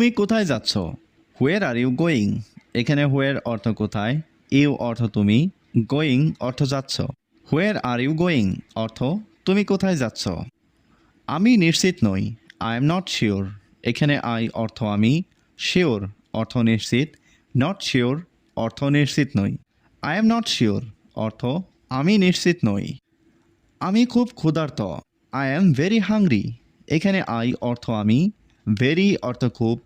তুমি কোথায় যাচ্ছ? হোয়ার আর ইউ গোয়িং? এখানে হোয়ার অর্থ কোথায়, ইউ অর্থ তুমি, গোয়িং অর্থ যাচ্ছ। হোয়ার আর ইউ গোয়িং অর্থ তুমি কোথায় যাচ্ছ। আমি নিশ্চিত নই, আই এম নট শিওর। এখানে আই অর্থ আমি, শিওর অর্থ নিশ্চিত, নট শিওর অর্থ নিশ্চিত নই। আই এম নট শিওর অর্থ আমি নিশ্চিত নই। আমি খুব ক্ষুধার্ত, আই অ্যাম ভেরি হাংরি। এখানে আই অর্থ আমি, ভেরি অর্থ খুব,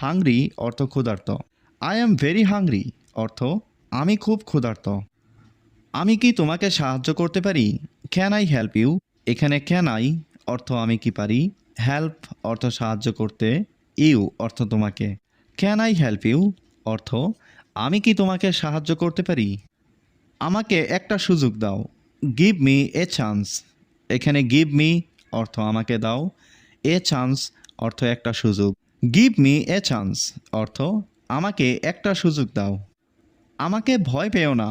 হাংরি অর্থ ক্ষুধার্ত। আই অ্যাম ভেরি হাংরি অর্থ আমি খুব ক্ষুধার্ত। আমি কি তোমাকে সাহায্য করতে পারি? Can I help you? এখানে ক্যান আই অর্থ আমি কি পারি, হেল্প অর্থ সাহায্য করতে, ইউ অর্থ তোমাকে। ক্যান আই হেল্প ইউ অর্থ আমি কি তোমাকে সাহায্য করতে পারি। আমাকে একটা সুযোগ দাও, গিভ মি এ চান্স। এখানে গিভ মি অর্থ আমাকে দাও, এ চান্স অর্থ একটা সুযোগ। গিভ মি এ চান্স অর্থ আমাকে একটা সুযোগ দাও। আমাকে ভয় পেও না,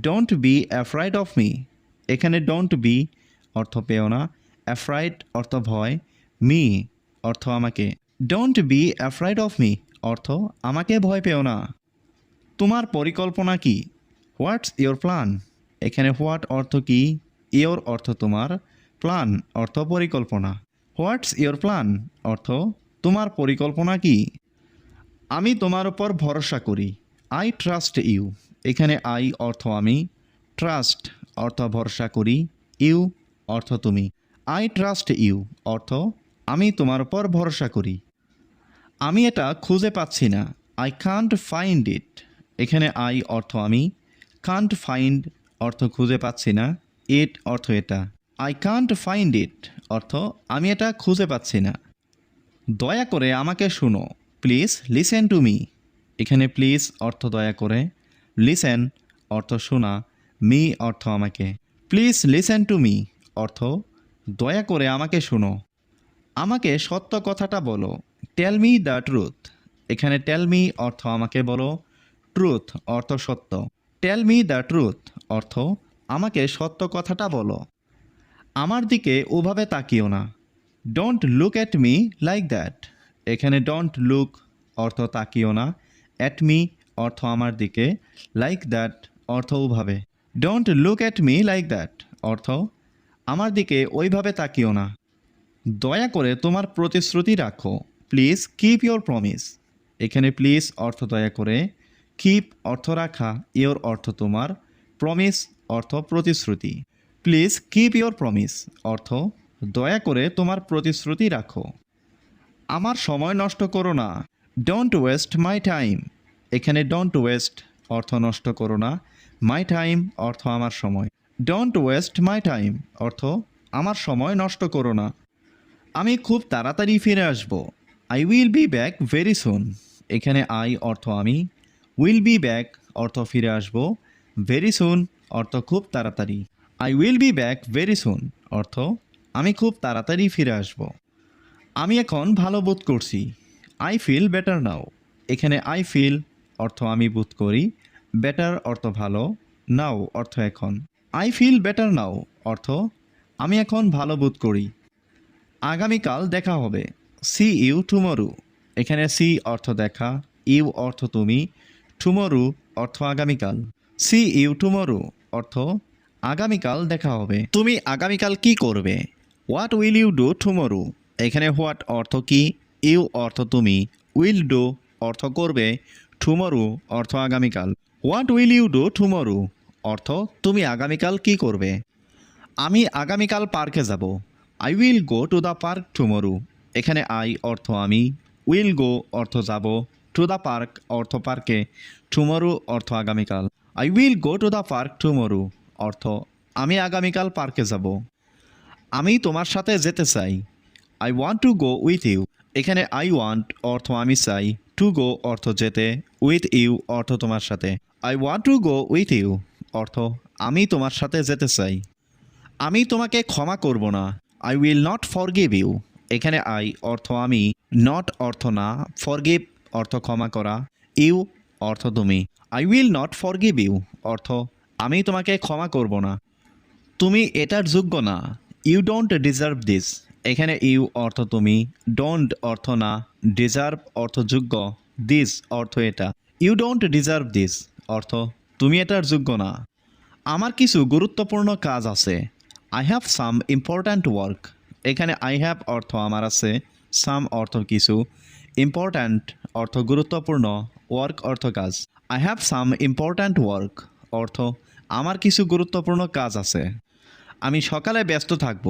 don't be afraid of me. এখানে ডোন্ট বি অর্থ পেও না, অ্যাফ্রাইড অর্থ ভয়, মি অর্থ আমাকে। Don't be afraid of me অর্থ আমাকে ভয় পেও না। তোমার পরিকল্পনা কি? What's your plan? এখানে হোয়াট অর্থ কি, ইয়োর অর্থ তোমার, প্ল্যান অর্থ পরিকল্পনা। হোয়াটস ইয়োর প্ল্যান অর্থ তোমার পরিকল্পনা কি। আমি তোমার উপর ভরসা করি, আই ট্রাস্ট ইউ। এখানে আই অর্থ আমি, ট্রাস্ট অর্থ ভরসা করি, ইউ অর্থ তুমি। আই ট্রাস্ট ইউ অর্থ আমি তোমার উপর ভরসা করি। আমি এটা খুঁজে পাচ্ছি না, আই কান্ট ফাইন্ড ইট। এখানে আই অর্থ আমি, কান্ট ফাইন্ড অর্থ খুঁজে পাচ্ছি না, ইট অর্থ এটা। আই কান্ট ফাইন্ড ইট অর্থ আমি এটা খুঁজে পাচ্ছি না। দয়া করে আমাকে শুনো, প্লিজ লিসেন টু মি। এখানে প্লিজ অর্থ দয়া করে, লিসেন অর্থ শোনা, মি অর্থ আমাকে। প্লিজ লিসেন টু মি অর্থ দয়া করে আমাকে শোনো। আমাকে সত্য কথাটা বলো, টেল মি দ্য ট্রুথ। এখানে টেল মি অর্থ আমাকে বলো, ট্রুথ অর্থ সত্য। টেল মি দ্য ট্রুথ অর্থ আমাকে সত্য কথাটা বলো। আমার দিকে ওভাবে তাকিও না, don't look at me like that. এখানে ডোন্ট লুক অর্থ তাকিও না, অ্যাট মি অর্থ আমার দিকে, লাইক দ্যাট অর্থ ওভাবে। Don't look at me like that অর্থ আমার দিকে ওইভাবে তাকিও না। দয়া করে তোমার প্রতিশ্রুতি রাখো, প্লিজ কিপ ইয়োর প্রমিস। এখানে প্লিজ অর্থ দয়া করে, কিপ অর্থ রাখা, ইয়োর অর্থ তোমার, প্রমিস অর্থ প্রতিশ্রুতি। প্লিজ কিপ ইয়োর প্রমিস অর্থ দয়া করে তোমার প্রতিশ্রুতি রাখো। আমার সময় নষ্ট করো না, ডোন্ট ওয়েস্ট মাই টাইম। এখানে ডোন্ট ওয়েস্ট অর্থ নষ্ট করো না, মাই টাইম অর্থ আমার সময়। ডোন্ট ওয়েস্ট মাই টাইম অর্থ আমার সময় নষ্ট করো না। আমি খুব তাড়াতাড়ি ফিরে আসব, I will be back very soon. এখানে আই অর্থ আমি, উইল বি ব্যাক অর্থ ফিরে আসব, ভেরি সুন অর্থ খুব তাড়াতাড়ি। I will be back very soon অর্থ আমি খুব তাড়াতাড়ি ফিরে আসব। আমি এখন ভালো বোধ করছি, আই ফিল বেটার নাও। এখানে আই ফিল অর্থ আমি বোধ করি, বেটার অর্থ ভালো, নাও অর্থ এখন। আই ফিল বেটার নাও অর্থ আমি এখন ভালো বোধ করি। আগামীকাল দেখা হবে, সি ইউ টুমরো। এখানে সি অর্থ দেখা, ইউ অর্থ তুমি, টুমরো অর্থ আগামীকাল। সি ইউ টুমরো অর্থ আগামীকাল দেখা হবে। তুমি আগামীকাল কি করবে? What will you do tomorrow. এখানে হোয়াট অর্থ কি, ইউ অর্থ তুমি, উইল ডু অর্থ করবে, টুমরো অর্থ আগামীকাল। What will you do tomorrow অর্থ তুমি আগামীকাল কি করবে। আমি আগামীকাল পার্কে যাব, I will go to the park tomorrow. এখানে আই অর্থ আমি, উইল গো অর্থ যাব, টু দ্য পার্ক অর্থ পার্কে, টুমরো অর্থ আগামীকাল। I will go to the park tomorrow অর্থ আমি আগামীকাল পার্কে যাব। আমি তোমার সাথে যেতে চাই, I want to go with you. এখানে আই ওয়ান্ট অর্থ আমি চাই, টু গো অর্থ যেতে, উইথ ইউ অর্থ তোমার সাথে। I want to go with you অর্থ আমি তোমার সাথে যেতে চাই। আমি তোমাকে ক্ষমা করব না, I will not forgive you. এখানে আই অর্থ আমি, নট অর্থ না, ফরগিভ অর্থ ক্ষমা করা, ইউ অর্থ তুমি। I will not forgive you অর্থ আমি তোমাকে ক্ষমা করব না। তুমি এটার যোগ্য না, ইউ ডোন্ট ডিজার্ভ দিস। এখানে ইউ অর্থ তুমি, ডোন্ট অর্থ না, ডিজার্ভ অর্থ যোগ্য, দিস অর্থ এটা। ইউ ডোন্ট ডিজার্ভ দিস অর্থ তুমি এটার যোগ্য না। আমার কিছু গুরুত্বপূর্ণ কাজ আছে। I have some important work. এখানে আই হ্যাভ অর্থ আমার আছে, সাম অর্থ কিছু, ইম্পর্ট্যান্ট অর্থ গুরুত্বপূর্ণ, ওয়ার্ক অর্থ কাজ। I have some important work অর্থ আমার কিছু গুরুত্বপূর্ণ কাজ আছে। আমি সকালে ব্যস্ত থাকব।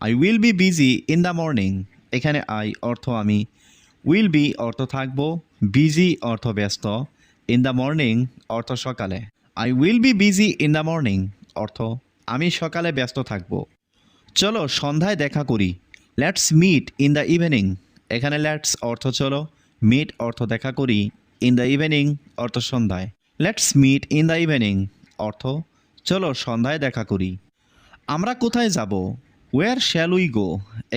I will be busy in the morning. এখানে আই অর্থ আমি, উইল বি অর্থ থাকব, বিজি অর্থ ব্যস্ত, ইন দ্য মর্নিং অর্থ সকালে। I will be busy in the morning অর্থ আমি সকালে ব্যস্ত থাকব। চলো সন্ধ্যায় দেখা করি। Let's meet in the evening. এখানে লেটস অর্থ চলো, মিট অর্থ দেখা করি, ইন দ্য ইভিনিং অর্থ সন্ধ্যায়। Let's meet in the evening অর্থ চলো সন্ধ্যায় দেখা করি। আমরা কোথায় যাব? Where shall we go.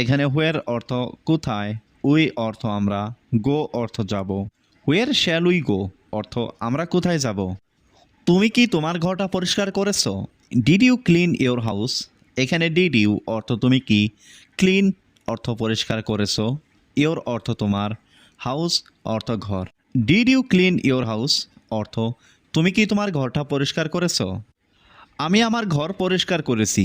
এখানে হোয়ার অর্থ কোথায়, উই অর্থ আমরা, গো অর্থ যাব। ওয়্যার শ্যাল উই গো অর্থ আমরা কোথায় যাব। তুমি কি তোমার ঘরটা পরিষ্কার করেছো? Did you clean your house? এখানে ডিড ইউ অর্থ তুমি কি, ক্লিন অর্থ পরিষ্কার করেছো, ইওর অর্থ তোমার, হাউস অর্থ ঘর। Did you clean your house অর্থ তুমি কি তোমার ঘরটা পরিষ্কার করেছো? আমি আমার ঘর পরিষ্কার করেছি।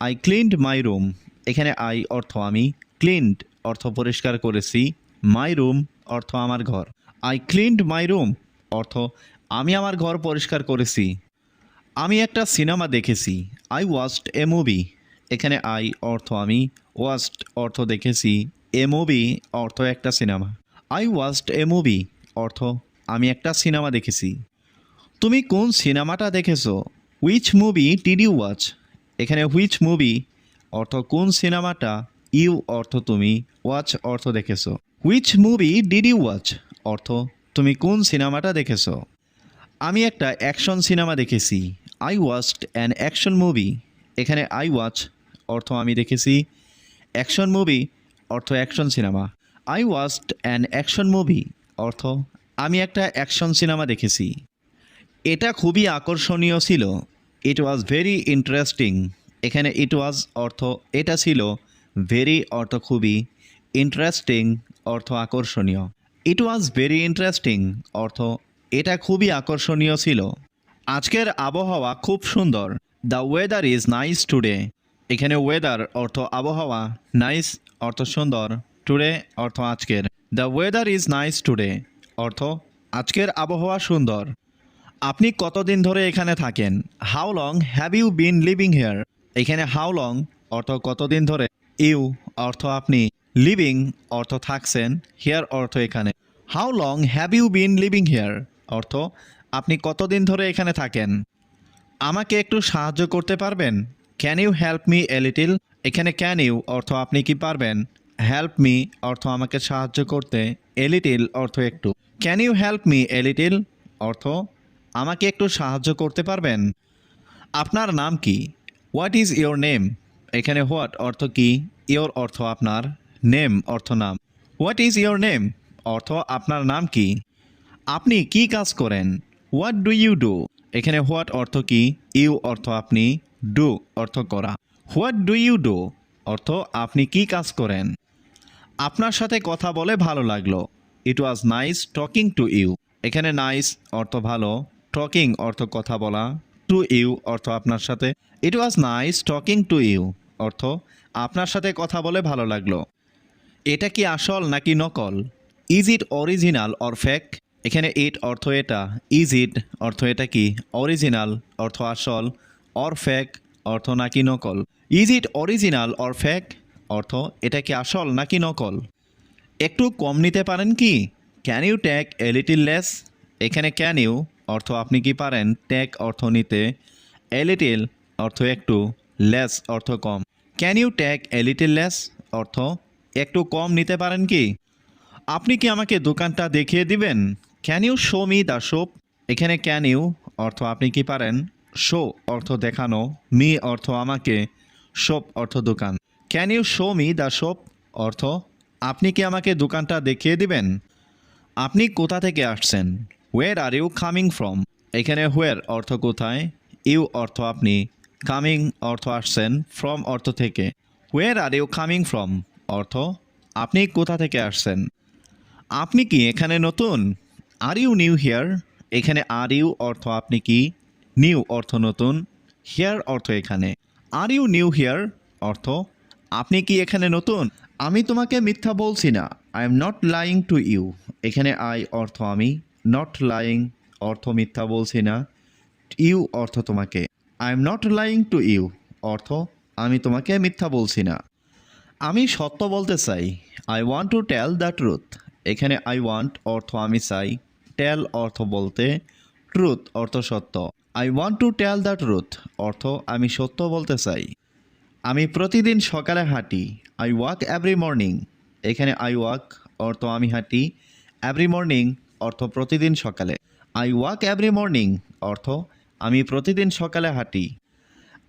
I cleaned my room. এখানে আই অর্থ আমি, ক্লিনড অর্থ পরিষ্কার করেছি, মাই রুম অর্থ আমার ঘর। আই ক্লিনড মাই রুম অর্থ আমি আমার ঘর পরিষ্কার করেছি। আমি একটা সিনেমা দেখেছি। I watched a movie. এখানে আই অর্থ আমি, ওয়াচড অর্থ দেখেছি, এ মুভি অর্থ একটা cinema. I watched a movie অর্থ আমি একটা সিনেমা দেখেছি। তুমি কোন সিনেমাটা দেখেছো? Which movie did you watch? এখানে হুইচ মুভি অর্থ কোন সিনেমাটা, ইউ অর্থ তুমি, ওয়াচ অর্থ দেখেছো। Which movie did you watch অর্থ তুমি কোন সিনেমাটা দেখেছো। আমি একটা অ্যাকশন সিনেমা দেখেছি। I watched an action movie. এখানে আই ওয়াচ অর্থ আমি দেখেছি, অ্যাকশন মুভি অর্থ action cinema. I watched an action movie অর্থ আমি একটা অ্যাকশন সিনেমা দেখেছি। এটা খুবই আকর্ষণীয় ছিল। ইট ওয়াজ ভেরি ইন্টারেস্টিং। এখানে ইট ওয়াজ অর্থ এটা ছিল, ভেরি অর্থ খুবই, ইন্টারেস্টিং অর্থ আকর্ষণীয়। ইট ওয়াজ ভেরি ইন্টারেস্টিং অর্থ এটা খুবই আকর্ষণীয় ছিল। আজকের আবহাওয়া খুব সুন্দর। The weather is nice today. এখানে ওয়েদার অর্থ আবহাওয়া, নাইস অর্থ সুন্দর, টুডে অর্থ আজকের। The weather is nice today অর্থ আজকের আবহাওয়া সুন্দর। আপনি কতদিন ধরে এখানে থাকেন? How long have you been living here? এখানে হাউ লং অর্থ কতদিন ধরে, ইউ অর্থ আপনি, লিভিং অর্থ থাকছেন, হিয়ার অর্থ এখানে। How long have you been living here অর্থ আপনি কতদিন ধরে এখানে থাকেন। আমাকে একটু সাহায্য করতে পারবেন? Can you help me a little? এখানে ক্যান ইউ অর্থ আপনি কি পারবেন, হেল্প মি অর্থ আমাকে সাহায্য করতে, এ লিটিল অর্থ একটু। Can you help me a little অর্থ আমাকে একটু সাহায্য করতে পারবেন। আপনার নাম কি? What is your name? এখানে হোয়াট অর্থ কি, ইয়োর অর্থ আপনার, নেম অর্থ নাম। হোয়াট ইজ ইয়োর নেম অর্থ আপনার নাম কি। আপনি কি কাজ করেন? What do you do? এখানে হোয়াট অর্থ কি, ইউ অর্থ আপনি, ডু অর্থ করা। হোয়াট ডু ইউ ডু অর্থ আপনি কি কাজ করেন। আপনার সাথে কথা বলে ভালো লাগলো। It was nice talking to you. এখানে নাইস অর্থ ভালো, টকিং অর্থ কথা বলা, টু ইউ অর্থ আপনার সাথে। It was nice talking to you অর্থ আপনার সাথে কথা বলে ভালো লাগলো। এটা কি আসল নাকি নকল? Is it original or fake? এখানে ইট অর্থ এটা, ইজ ইট অর্থ এটা কি, অরিজিনাল অর্থ আসল, অর ফেক অর্থ নাকি নকল। Is it original or fake অর্থ এটা কি আসল নাকি নকল। একটু কম নিতে পারেন কি? Can you take a little less? এখানে ক্যান ইউ অর্থ আপনি কি পারেন, টেক অর্থ নিতে, এ লিটিল অর্থ একটু, লেস অর্থ কম। Can you take a little less অর্থ একটু কম নিতে পারেন কি। আপনি কি আমাকে দোকানটা দেখিয়ে দিবেন? Can you show me the shop? এখানে ক্যান ইউ অর্থ আপনি কি পারেন, শো অর্থ দেখানো, মি অর্থ আমাকে, শপ অর্থ দোকান। Can you show me the shop অর্থ আপনি কি আমাকে দোকানটা দেখিয়ে দিবেন। আপনি কোথা থেকে আসছেন? হোয়ার আর ইউ কামিং ফ্রম? এখানে হোয়ার অর্থ কোথায়, ইউ অর্থ আপনি, কামিং অর্থ আসছেন, ফ্রম অর্থ থেকে। Where are you coming from অর্থ আপনি কোথা থেকে আসছেন। আপনি কি এখানে নতুন? Are you new here? এখানে আর ইউ অর্থ আপনি কি, নিউ অর্থ নতুন, হিয়ার অর্থ এখানে। আর ইউ নিউ হিয়ার অর্থ আপনি কি এখানে নতুন? আমি তোমাকে মিথ্যা বলছি না। I am not lying to you. এখানে আই অর্থ আমি, নট লাইং অর্থ মিথ্যা বলছি না, ইউ অর্থ তোমাকে। I am not lying to you অর্থ আমি তোমাকে মিথ্যা বলছি না। আমি সত্য বলতে চাই। I want to tell the truth. এখানে আই ওয়ান্ট অর্থ আমি চাই, টেল অর্থ বলতে, ট্রুথ অর্থ সত্য। I want to tell the truth অর্থ আমি সত্য বলতে চাই। আমি প্রতিদিন সকালে হাঁটি। I walk every morning. এখানে আই ওয়াক অর্থ আমি হাঁটি, এভরি মর্নিং অর্থ প্রতিদিন সকালে। আই ওয়াক এভরি মর্নিং অর্থ আমি প্রতিদিন সকালে হাঁটি।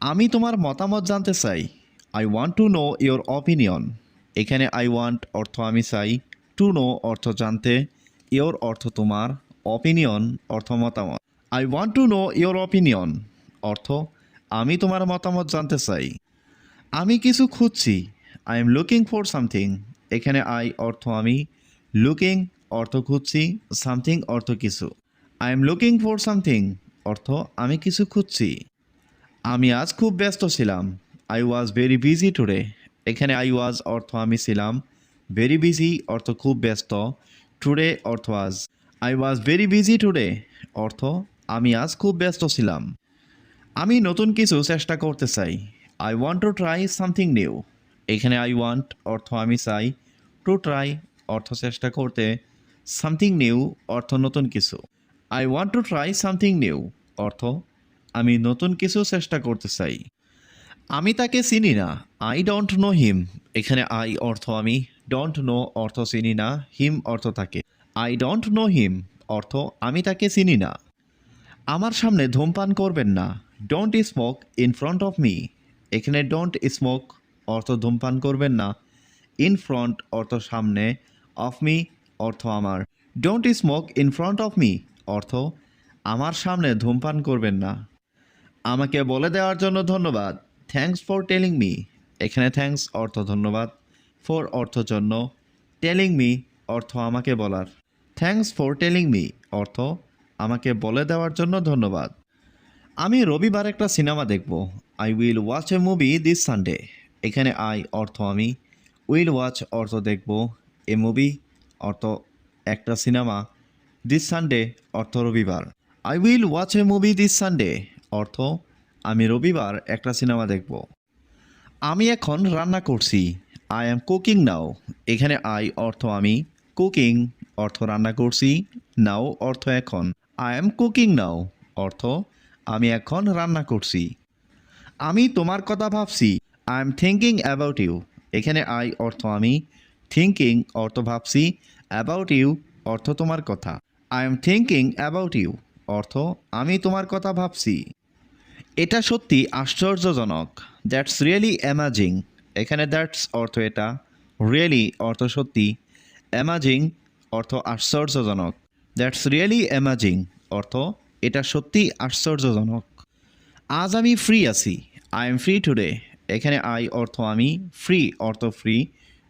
আমি তোমার মতামত জানতে চাই। I want to know your opinion. এখানে আই ওয়ান্ট অর্থ আমি চাই, টু নো অর্থ জানতে, ইয়োর অর্থ তোমার, অপিনিয়ন অর্থ মতামত। I want to know your opinion অর্থ আমি তোমার মতামত জানতে চাই। আমি কিছু খুঁজছি। I am looking for something. এখানে আই অর্থ আমি, লুকিং অর্থ খুঁজছি, সামথিং অর্থ কিছু। I am looking for something অর্থ আমি কিছু খুঁজছি। আমি আজ খুব ব্যস্ত ছিলাম। I was very busy today. এখানে আই ওয়াজ অর্থ আমি ছিলাম, ভেরি বিজি অর্থ খুব ব্যস্ত, টুডে অর্থ আজ। I was very busy today অর্থ আমি আজ খুব ব্যস্ত ছিলাম। আমি নতুন কিছু চেষ্টা করতে চাই। I want to try something new. এখানে আই ওয়ান্ট অর্থ আমি চাই, টু ট্রাই অর্থ চেষ্টা করতে, সামথিং নিউ অর্থ নতুন কিছু। I want to try something new অর্থ আমি নতুন কিছু চেষ্টা করতে চাই। আমি তাকে চিনি না। I don't know him. এখানে আই অর্থ আমি, ডোন্ট নো অর্থ চিনি না, হিম অর্থ তাকে। আই ডোন্ট নো হিম অর্থ আমি তাকে চিনি না। আমার সামনে ধূমপান করবেন না। Don't smoke in front of me. এখানে ডোন্ট স্মোক অর্থ ধূমপান করবেন না, ইন ফ্রন্ট অর্থ সামনে, অফ মি অর্থ আমার। Don't smoke in front of me অর্থ আমার সামনে ধূমপান করবেন না। আমাকে বলে দেওয়ার জন্য ধন্যবাদ। Thanks for telling me. এখানে থ্যাঙ্কস অর্থ ধন্যবাদ, ফর অর্থ জন্য, টেলিং মি অর্থ আমাকে বলার। থ্যাঙ্কস ফর টেলিং মি অর্থ আমাকে বলে দেওয়ার জন্য ধন্যবাদ। আমি রবিবার একটা সিনেমা দেখব। I will watch A movie this Sunday. এখানে আই অর্থ আমি, উইল ওয়াচ অর্থ দেখব, এ মুভি অর্থ একটা সিনেমা, দিস সানডে অর্থ রবিবার। I will watch A movie this Sunday অর্থ আমি রবিবার একটা সিনেমা দেখব। আমি এখন রান্না করছি। আই অ্যাম কুকিং নাও। এখানে আই অর্থ আমি, কুকিং অর্থ রান্না করছি, নাও অর্থ এখন। আই অ্যাম কুকিং নাও অর্থ আমি এখন রান্না করছি। আমি তোমার কথা ভাবছি। I am thinking about you. এখানে আই অর্থ আমি, থিঙ্কিং অর্থ ভাবছি, অ্যাবাউট ইউ অর্থ তোমার কথা। I am thinking about you অর্থ আমি তোমার কথা ভাবছি। এটা সত্যি আশ্চর্যজনক। That's really amazing. এখানে দ্যাটস অর্থ এটা, রিয়েলি অর্থ সত্যি, অ্যামাজিং অর্থ আশ্চর্যজনক। দ্যাটস রিয়েলি অ্যামাজিং অর্থ এটা সত্যি আশ্চর্যজনক। আজ আমি ফ্রি আছি। I am free today. এখানে আই অর্থ আমি, ফ্রি অর্থ ফ্রি,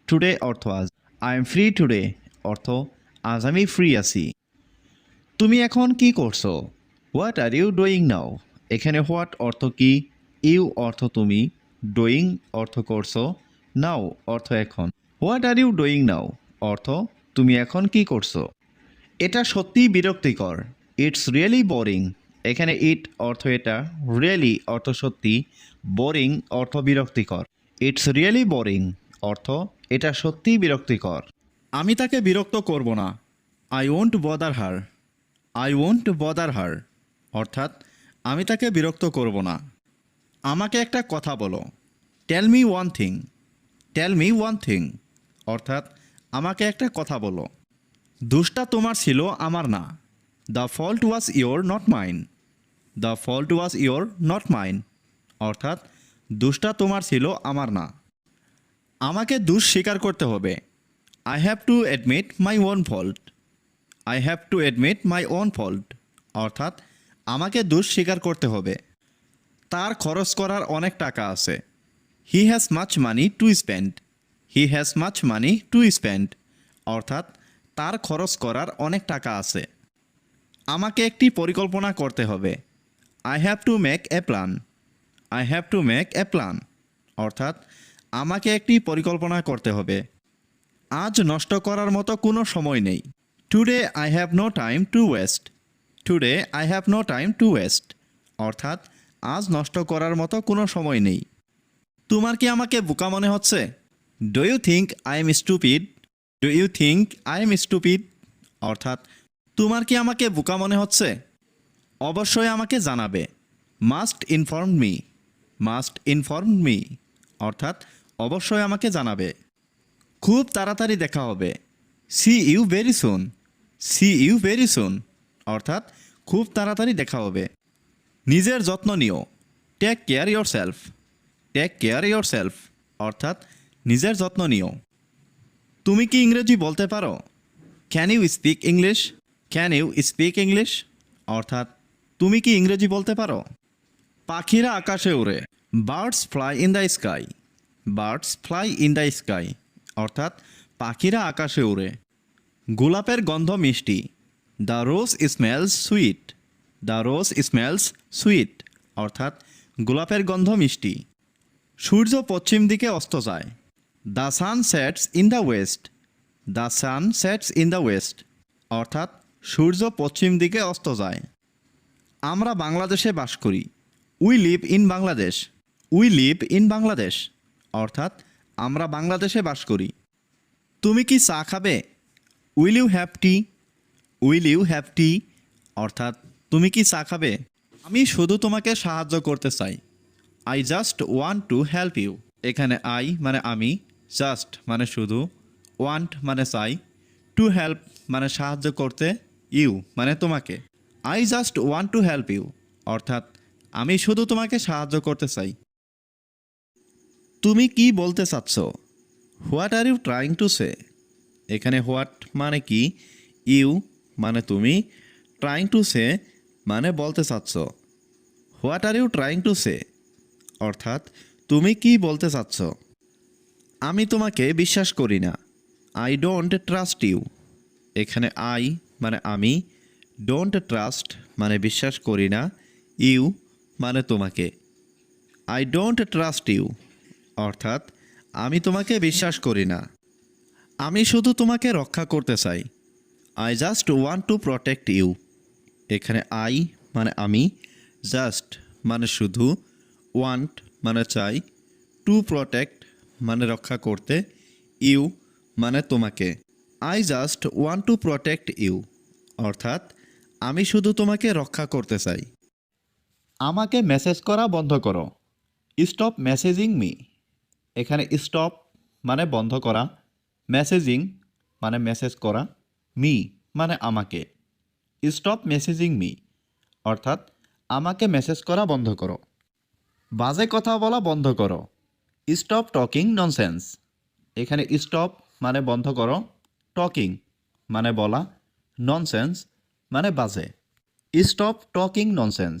টুডে অর্থ আজ। আই এম ফ্রি টুডে অর্থ আজ আমি ফ্রি আছি। তুমি এখন কি করছো? What are you doing now. এখানে হোয়াট অর্থ কি, ইউ অর্থ তুমি, ডুইং অর্থ করছো, নাও অর্থ এখন। What are you doing now অর্থ তুমি এখন কি করছো। এটা সত্যিই বিরক্তিকর। It's really boring. এখানে ইট অর্থ এটা, রিয়েলি অর্থ সত্যি, বোরিং অর্থ বিরক্তিকর। ইটস রিয়েলি বোরিং অর্থ এটা সত্যিই বিরক্তিকর। আমি তাকে বিরক্ত করব না। I won't bother her. I won't bother her অর্থাৎ আমি তাকে বিরক্ত করব না। আমাকে একটা কথা বলো। Tell me one thing. Tell me one thing অর্থাৎ আমাকে একটা কথা বলো। দোষটা তোমার ছিল, আমার না। The fault was your not mine. The fault was your not mine অর্থাৎ দোষটা তোমার ছিল, আমার না। আমাকে দোষ স্বীকার করতে হবে। I have to admit my own fault. I have to admit my own fault অর্থাৎ আমাকে দোষ স্বীকার করতে হবে। তার খরচ করার অনেক টাকা আছে। He has much money to spend. He has much money to spend, অর্থাৎ তার খরচ করার অনেক টাকা আছে। আমাকে একটি পরিকল্পনা করতে হবে। I have to make a plan. I have to make a plan, অর্থাৎ আমাকে একটি পরিকল্পনা করতে হবে। আজ নষ্ট করার মতো কোনো সময় নেই। Today I have no time to waste. Today I have no time to waste, অর্থাৎ আজ নষ্ট করার মতো কোনো সময় নেই। তোমার কি আমাকে বোকা মনে হচ্ছে? Do you think I am stupid? Do you think I am stupid, অর্থাৎ তোমার কি আমাকে বোকা মনে হচ্ছে? অবশ্যই আমাকে জানাবে। Must inform me. Must inform me, অর্থাৎ অবশ্যই আমাকে জানাবে। খুব তাড়াতাড়ি দেখা হবে। See you very soon. See you very soon, অর্থাৎ খুব তাড়াতাড়ি দেখা হবে। নিজের যত্ন নিও। Take care yourself. Take care yourself, অর্থাৎ নিজের যত্ন নিও। তুমি কি ইংরেজি বলতে পারো? Can you speak English? Can you speak English, অর্থাৎ তুমি কি ইংরেজি বলতে পারো? পাখিরা আকাশে ওড়ে। Birds fly in the sky. Birds fly in the sky, অর্থাৎ পাখিরা আকাশে ওড়ে। গোলাপের গন্ধ মিষ্টি। The rose smells sweet. The rose smells sweet, অর্থাৎ গোলাপের গন্ধ মিষ্টি। সূর্য পশ্চিম দিকে অস্ত যায়। The sun sets in the West. The sun sets in the West, অর্থাৎ সূর্য পশ্চিম দিকে অস্ত যায়। আমরা বাংলাদেশে বাস করি। We live in Bangladesh. We live in Bangladesh, অর্থাৎ আমরা বাংলাদেশে বাস করি। তুমি কি চা খাবে? Will you have tea? Will you have tea, অর্থাৎ তুমি কি চা খাবে? আমি শুধু তোমাকে সাহায্য করতে চাই। I just want to help you. এখানে আই মানে আমি, জাস্ট মানে শুধু, ওয়ান্ট মানে চাই, টু হেল্প মানে সাহায্য করতে, ইউ মানে তোমাকে। I just want to help you, অর্থাৎ আমি শুধু তোমাকে সাহায্য করতে চাই। তুমি কি বলতে চাচ্ছ? What are you trying to say? এখানে হোয়াট মানে কি, ইউ মানে তুমি, ট্রাইং টু সে মানে বলতে চাচ্ছ। What are you trying to say, অর্থাৎ তুমি কি বলতে চাচ্ছ? আমি তোমাকে বিশ্বাস করি না। I don't trust you. এখানে আই মানে আমি, ডোন্ট ট্রাস্ট মানে বিশ্বাস করি না, ইউ মানে তোমাকে। আই ডোন্ট ট্রাস্ট ইউ, অর্থাৎ আমি তোমাকে বিশ্বাস করি না। আমি শুধু তোমাকে রক্ষা করতে চাই। I just want to protect you. এখানে আই মানে আমি, জাস্ট মানে শুধু, ওয়ান্ট মানে চাই, টু প্রটেক্ট মানে রক্ষা করতে, ইউ মানে তোমাকে। I just want to protect you, অর্থাৎ আমি শুধু তোমাকে রক্ষা করতে চাই। আমাকে মেসেজ করা বন্ধ করো। Stop messaging me. এখানে স্টপ মানে বন্ধ করা, মেসেজিং মানে মেসেজ করা, মি মানে আমাকে। স্টপ মেসেজিং মি, অর্থাৎ আমাকে মেসেজ করা বন্ধ করো। বাজে কথা বলা বন্ধ করো। Stop talking nonsense. এখানে স্টপ মানে বন্ধ করো, টকিং মানে বলা, ননসেন্স মানে বাজে। স্টপ টকিং ননসেন্স,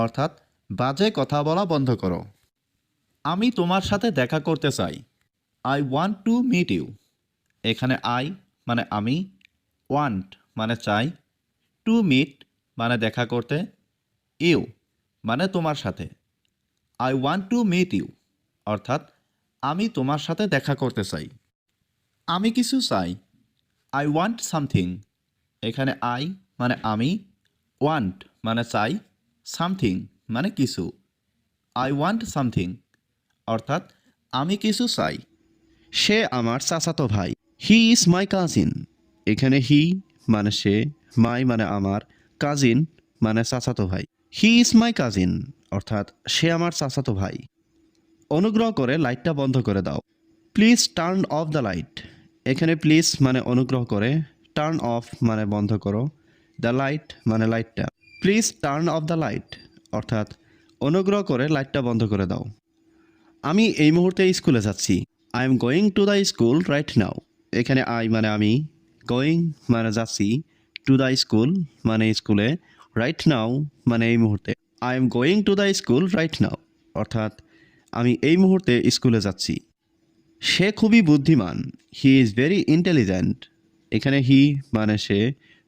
অর্থাৎ বাজে কথা বলা বন্ধ করো। আমি তোমার সাথে দেখা করতে চাই। I want to meet you. এখানে আই মানে আমি, ওয়ান্ট মানে চাই, টু মিট মানে দেখা করতে, ইউ মানে তোমার সাথে। I want to meet you, অর্থাৎ আমি তোমার সাথে দেখা করতে চাই। আমি কিছু চাই। I want something. এখানে আই মানে আমি, ওয়ান্ট মানে চাই, সামথিং মানে কিছু। আই ওয়ান্ট সামথিং, অর্থাৎ আমি কিছু চাই। সে আমার চাচাতো ভাই। He is my cousin. এখানে হি মানে সে, মাই মানে আমার, কাজিন মানে চাচাতো ভাই। হি ইজ মাই কাজিন, অর্থাৎ সে আমার চাচাতো ভাই। অনুগ্রহ করে লাইটটা বন্ধ করে দাও। Please turn off the light. এখানে প্লিজ মানে অনুগ্রহ করে, টার্ন অফ মানে বন্ধ করো, দ্য লাইট মানে লাইটটা। Please turn off the light, অর্থাৎ অনুগ্রহ করে লাইটটা বন্ধ করে দাও। আমি এই মুহূর্তে স্কুলে যাচ্ছি। I am going to the school right now. এখানে আই মানে আমি, গোয়িং মানে যাচ্ছি, টু দ্য স্কুল মানে স্কুলে, রাইট নাও মানে এই মুহূর্তে। I am going to the school right now, অর্থাৎ আমি এই মুহূর্তে স্কুলে যাচ্ছি। সে খুবই বুদ্ধিমান। He is very intelligent. এখানে হি মানে সে,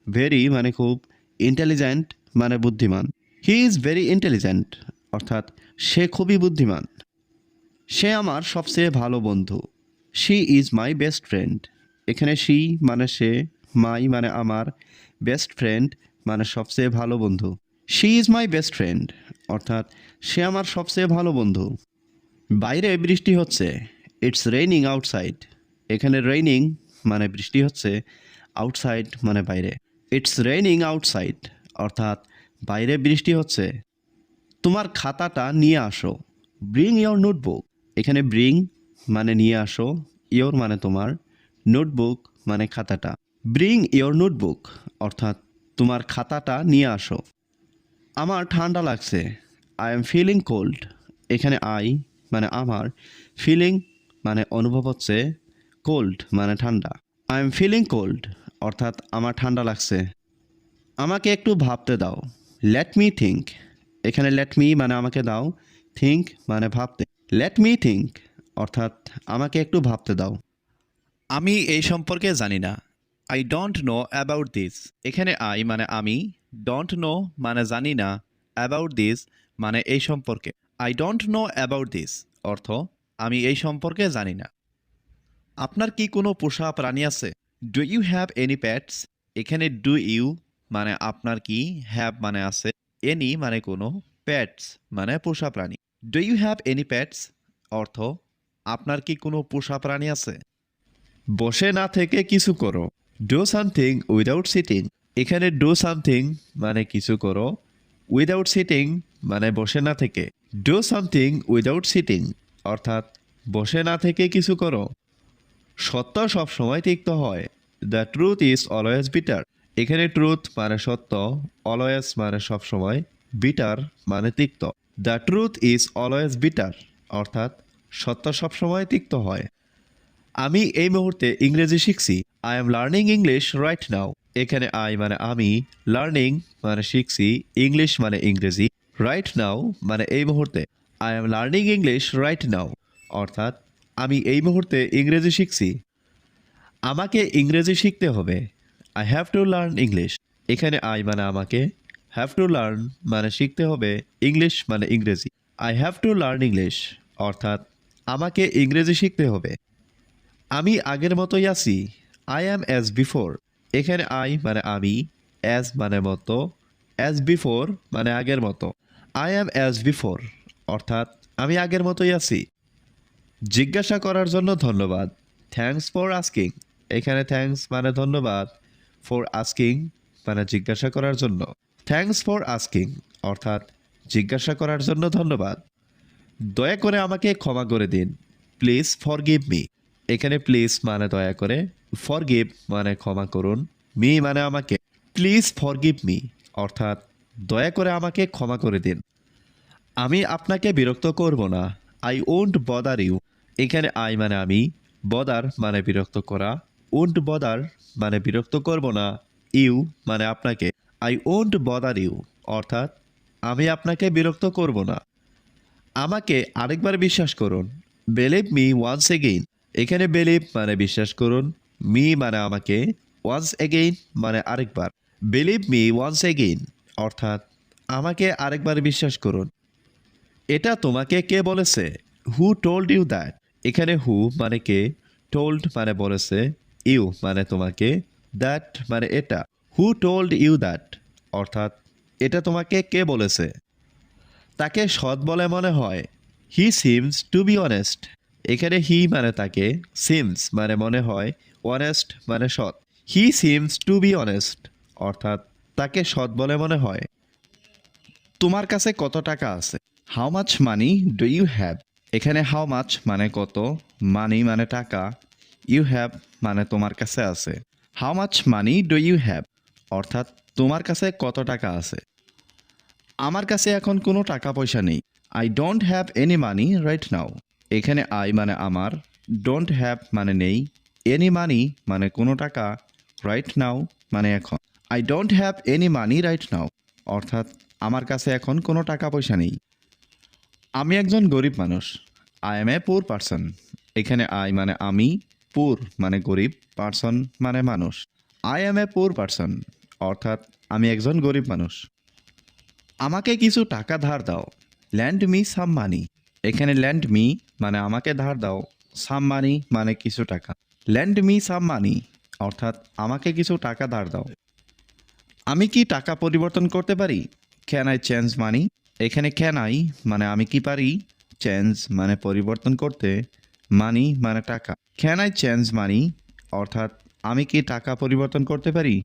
ভেরি মানে খুব, ইন্টেলিজেন্ট মানে বুদ্ধিমান। হি ইজ ভেরি ইন্টেলিজেন্ট অর্থাৎ সে খুবই বুদ্ধিমান। সে আমার সবচেয়ে ভালো বন্ধু। She is my best friend. এখানে শি মানে সে, মাই মানে আমার, বেস্ট ফ্রেন্ড মানে সবচেয়ে ভালো বন্ধু। She is my best friend অর্থাৎ সে আমার সবচেয়ে ভালো বন্ধু। বাইরে বৃষ্টি হচ্ছে। It's raining outside. এখানে রেইনিং মানে বৃষ্টি হচ্ছে, আউটসাইড মানে বাইরে। ইটস রেইনিং আউটসাইড অর্থাৎ বাইরে বৃষ্টি হচ্ছে। তোমার খাতাটা নিয়ে আসো। Bring your notebook. এখানে ব্রিং মানে নিয়ে আসো, ইয়োর মানে তোমার, নোটবুক মানে খাতাটা। ব্রিং ইয়োর নোটবুক অর্থাৎ তোমার খাতাটা নিয়ে আসো। আমার ঠান্ডা লাগছে। I am feeling cold. এখানে আই মানে আমার, ফিলিং মানে অনুভব হচ্ছে, কোল্ড মানে ঠান্ডা। আই এম ফিলিং কোল্ড অর্থাৎ আমার ঠান্ডা লাগছে। আমাকে একটু ভাবতে দাও। Let me think. এখানে লেট মি মানে আমাকে দাও, থিঙ্ক মানে ভাবতে। লেট মি থিঙ্ক অর্থাৎ আমাকে একটু ভাবতে দাও। আমি এই সম্পর্কে জানি না। I don't know about this. এখানে আই মানে আমি, ডোন্ট নো মানে জানি না, অ্যাবাউট দিস মানে এই সম্পর্কে। I don't know about this অর্থ আমি এই সম্পর্কে জানি না। আপনার কি কোনো পোষা প্রাণী আছে? Do you have any pets? এখানে ডু ইউ মানে আপনার কি, হ্যাভ মানে আছে, এনি মানে কোনো, প্যাটস মানে পোষা প্রাণী। Do you have any pets অর্থ আপনার কি কোনো পোষা প্রাণী আছে? বসে না থেকে কিছু করো। Do something without sitting. এখানে ডু সামথিং মানে কিছু করো, উইদাউট সিটিং মানে বসে না থেকে। ডু সামথিং উইদাউট সিটিং অর্থাৎ বসে না থেকে কিছু করো। সত্য সবসময় তিক্ত হয়। The truth is always bitter. এখানে ট্রুথ মানে সত্য, অলওয়েজ মানে সবসময়, বিটার মানে তিক্ত। The truth is always bitter অর্থাৎ সত্য সবসময় তিক্ত হয়। আমি এই মুহূর্তে ইংরেজি শিখছি। I am learning English right now. এখানে আই মানে আমি, লার্নিং মানে শিখছি, ইংলিশ মানে ইংরেজি, রাইট নাও মানে এই মুহূর্তে। I am learning English right now অর্থাৎ আমি এই মুহূর্তে ইংরেজি শিখছি। আমাকে ইংরেজি শিখতে হবে। I have to learn English. এখানে আই মানে আমাকে, হ্যাভ টু লার্ন মানে শিখতে হবে, ইংলিশ মানে ইংরেজি। I have to learn English অর্থাৎ আমাকে ইংরেজি শিখতে হবে। আমি আগের মতোই আছি। I am as before. এখানে আই মানে আমি, অ্যাজ মানে মতো, অ্যাজ বিফোর মানে আগের মতো। আই অ্যাম অ্যাজ বিফোর অর্থাৎ আমি আগের মতোই আছি। জিজ্ঞাসা করার জন্য ধন্যবাদ। Thanks for asking. এখানে থ্যাঙ্কস মানে ধন্যবাদ, ফর আস্কিং মানে জিজ্ঞাসা করার জন্য। থ্যাঙ্কস ফর আস্কিং অর্থাৎ জিজ্ঞাসা করার জন্য ধন্যবাদ। দয়া করে আমাকে ক্ষমা করে দিন। Please forgive me. এখানে প্লিজ মানে দয়া করে, ফরগিভ মানে ক্ষমা করুন, মি মানে আমাকে। প্লিজ ফরগিভ মি অর্থাৎ দয়া করে আমাকে ক্ষমা করে দিন। আমি আপনাকে বিরক্ত করব না। I won't bother you. এখানে আই মানে আমি, বদার মানে বিরক্ত করা, ওন্ট বদার মানে বিরক্ত করব না, ইউ মানে আপনাকে। আই ওন্ট বদার ইউ অর্থাৎ আমি আপনাকে বিরক্ত করব না। আমাকে আরেকবার বিশ্বাস করুন। Believe me once again. এখানে বিলিভ মানে বিশ্বাস করুন, মি মানে আমাকে, ওয়ান্স এগেইন মানে আরেকবার। বিলিভ মি ওয়ান্স এগেইন অর্থাৎ আমাকে আরেকবার বিশ্বাস করুন। এটা তোমাকে কে বলেছে? Who told you that. এখানে হু মানে কে, টোল্ড মানে বলেছে, ইউ মানে তোমাকে, দ্যাট মানে এটা। হু টোল্ড ইউ দ্যাট অর্থাৎ এটা তোমাকে কে বলেছে? তাকে সৎ বলে মনে হয়। He seems to be honest. এখানে হি মানে তাকে, সিমস মানে মনে হয়, অনেস্ট মানে সৎ। He seems to be honest অর্থাৎ তাকে সৎ বলে মনে হয়। তোমার কাছে কত টাকা আছে? How much money do you have. এখানে হাউ মাচ মানে কত, মানি মানে টাকা, ইউ হ্যাভ মানে তোমার কাছে আছে। How much money do you have অর্থাৎ তোমার কাছে কত টাকা আছে। আমার কাছে এখন কোনো টাকা পয়সা নেই। I don't have any money right now. এখানে আই মানে আমার, ডোন্ট হ্যাভ মানে নেই, এনি মানি মানে কোনো টাকা, রাইট নাও মানে এখন। I don't have any money right now অর্থাৎ আমার কাছে এখন কোনো টাকা পয়সা নেই। আমি একজন গরিব মানুষ। আই এম এ পুর পারসন। এখানে আই মানে আমি, পুর মানে গরিব, পার্সন মানে মানুষ। আই এম এ পুর পার্সন, অর্থাৎ আমি একজন গরিব মানুষ। আমাকে কিছু টাকা ধার দাও, ল্যান্ড মি সাম মানি। এখানে ল্যান্ড মি মানে আমাকে ধার দাও, সাম মানি মানে কিছু টাকা। ল্যান্ড মি সাম মানি অর্থাৎ আমাকে কিছু টাকা ধার দাও। আমি কি টাকা পরিবর্তন করতে পারি? ক্যান আই চেঞ্জ মানি? এখানে ক্যান আই মানে আমি কি পারি, চেঞ্জ মানে পরিবর্তন করতে, মানি মানে টাকা। ক্যান আই চেঞ্জ মানি অর্থাৎ আমি কি টাকা পরিবর্তন করতে পারি?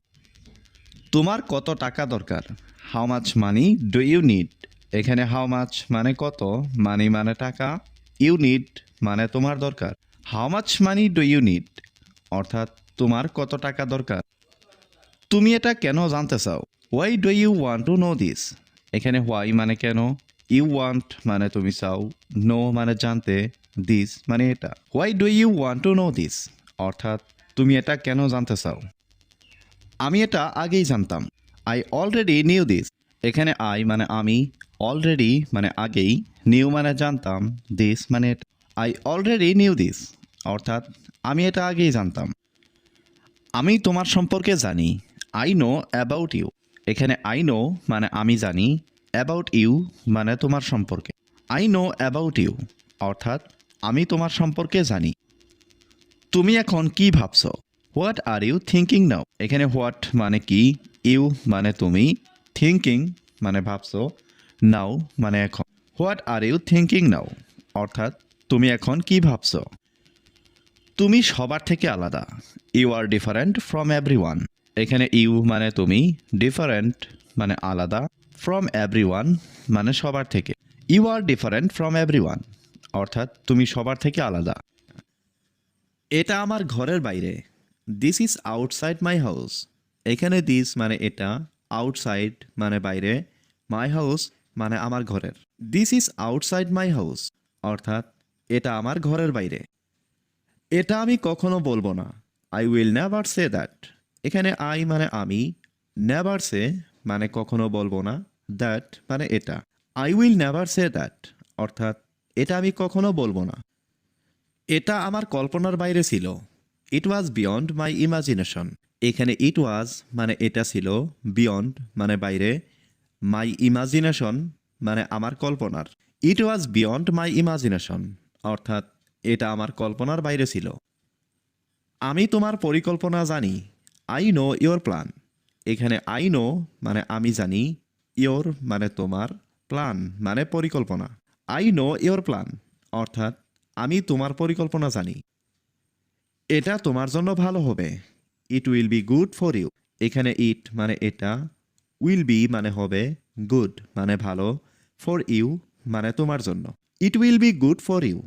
তোমার কত টাকা দরকার? How much money do you need? এখানে হাউ মাচ মানে কত, মানি মানে টাকা, ইউ নিড মানে তোমার দরকার। How much money do you need অর্থাৎ তোমার কত টাকা দরকার। তুমি এটা কেন জানতে চাও? Why do you want to know this? এখানে হোয়াই মানে কেন, ইউ ওয়ান্ট মানে তুমি চাও, নো মানে জানতে, দিস মানে এটা। Why do you want to know this অর্থাৎ তুমি এটা কেন জানতে চাও? আমি এটা আগেই জানতাম। I already new this. এখানে আই মানে আমি, অলরেডি মানে আগেই, নিউ মানে জানতাম, দিস মানে এটা। আই অলরেডি নিউ দিস অর্থাৎ আমি এটা আগেই জানতাম। আমি তোমার সম্পর্কে জানি, আই নো অ্যাবাউট ইউ। এখানে আই নো মানে আমি জানি, অ্যাবাউট ইউ মানে তোমার সম্পর্কে। আই নো অ্যাবাউট ইউ অর্থাৎ আমি তোমার সম্পর্কে জানি। তুমি এখন কি ভাবছো? হোয়াট আর ইউ থিঙ্কিং নাও? এখানে হোয়াট মানে কি, ইউ মানে তুমি, থিঙ্কিং মানে ভাবছো, নাও মানে এখন। What are you thinking now অর্থাৎ তুমি এখন কি ভাবছো? তুমি সবার থেকে আলাদা, you are different from everyone. এখানে ইউ মানে তুমি, ডিফারেন্ট মানে আলাদা, ফ্রম এভরিওয়ান মানে সবার থেকে। You are different from everyone অর্থাৎ তুমি সবার থেকে আলাদা। এটা আমার ঘরের বাইরে, this is outside my house. এখানে দিস মানে এটা, আউটসাইড মানে বাইরে, মাই হাউস মানে আমার ঘরের। This is outside my house অর্থাৎ এটা আমার ঘরের বাইরে। এটা আমি কখনো বলবো না, I will never say that. এখানে আই মানে আমি, নেভার সে মানে কখনো বলবো না, দ্যাট মানে এটা। I will never say that অর্থাৎ এটা আমি কখনো বলবো না। এটা আমার কল্পনার বাইরে ছিল, ইট ওয়াজ বিয়ন্ড মাই ইমাজিনেশন। এখানে ইট ওয়াজ মানে এটা ছিল, বিয়ন্ড মানে বাইরে, মাই ইমাজিনেশন মানে আমার কল্পনার। ইট ওয়াজ বিয়ন্ড মাই ইমাজিনেশন অর্থাৎ এটা আমার কল্পনার বাইরে ছিল। আমি তোমার পরিকল্পনা জানি, আই নো ইয়োর প্ল্যান। এখানে আই নো মানে আমি জানি, ইয়োর মানে তোমার, প্ল্যান মানে পরিকল্পনা। আই নো ইয়োর প্ল্যান অর্থাৎ আমি তোমার পরিকল্পনা জানি। এটা তোমার জন্য ভালো হবে, it will be good for you. এখানে ইট মানে এটা, উইল বি মানে হবে, গুড মানে ভালো, ফর ইউ মানে তোমার জন্য। It will be good for you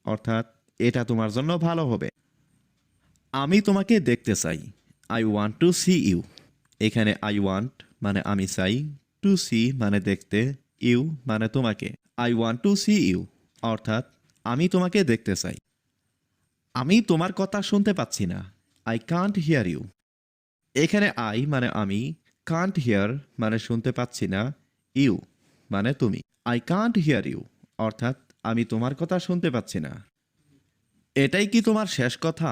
অর্থাৎ এটা তোমার জন্য ভালো হবে। আমি তোমাকে দেখতে চাই, I want to see you. এখানে আই ওয়ান্ট মানে আমি চাই, টু সি মানে দেখতে, ইউ মানে তোমাকে। I want to see you অর্থাৎ আমি তোমাকে দেখতে চাই। আমি তোমার কথা শুনতে পাচ্ছি না, আই কান্ট হিয়ার ইউ। এখানে আই মানে আমি, কান্ট হিয়ার মানে শুনতে পাচ্ছি না, ইউ মানে তুমি। আই কান্ট হিয়ার ইউ অর্থাৎ আমি তোমার কথা শুনতে পাচ্ছি না। এটাই কি তোমার শেষ কথা?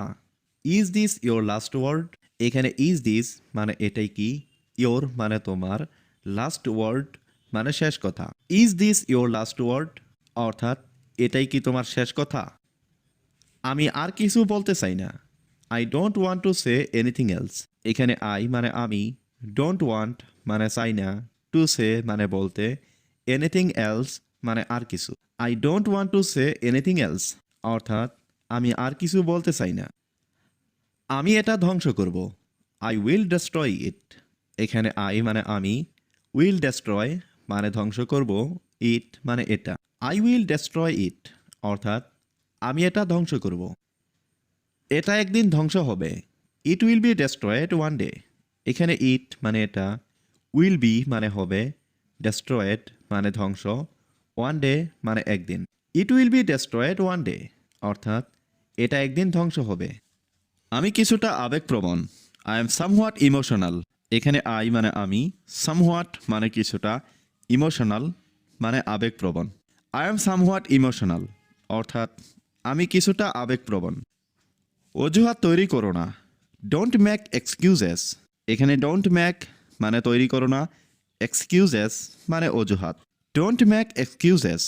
Is this your last word? এখানে ইজ দিস মানে এটাই কি, ইয়োর মানে তোমার, লাস্ট ওয়ার্ড মানে শেষ কথা। Is this your last word অর্থাৎ এটাই কি তোমার শেষ কথা? আমি আর কিছু বলতে চাই না, I don't want to say anything else. এখানে আই মানে আমি, ডোন্ট ওয়ান্ট মানে চাই না, টু সে মানে বলতে, এনিথিং এলস মানে আর কিছু। I don't want to say anything else অর্থাৎ আমি আর কিছু বলতে চাই না। আমি এটা ধ্বংস করব, আই উইল ডেস্ট্রয় ইট। এখানে আই মানে আমি, উইল ডেস্ট্রয় মানে ধ্বংস করব, ইট মানে এটা। আই উইল ডেস্ট্রয় ইট অর্থাৎ আমি এটা ধ্বংস করব। এটা একদিন ধ্বংস হবে, it will B destroyed one day. এখানে ইট মানে এটা, উইল বি মানে হবে, ডেস্ট্রয়েড মানে ধ্বংস, ওয়ান ডে মানে একদিন। ইট will B destroyed one day অর্থাৎ এটা একদিন ধ্বংস হবে। আমি কিছুটা আবেগপ্রবণ, আই এম সামহোয়াট ইমোশনাল। এখানে আই মানে আমি, সামহোয়াট মানে কিছুটা, ইমোশনাল মানে আবেগপ্রবণ। আই এম সামহোয়াট ইমোশনাল অর্থাৎ আমি কিছুটা আবেগপ্রবণ। অজুহাত তৈরি করো না। Don't make excuses. এখানে ডোন্ট মেক মানে তৈরি করো না, এক্সকিউজেস মানে অজুহাত। ডোন্ট মেক এক্সকিউজেস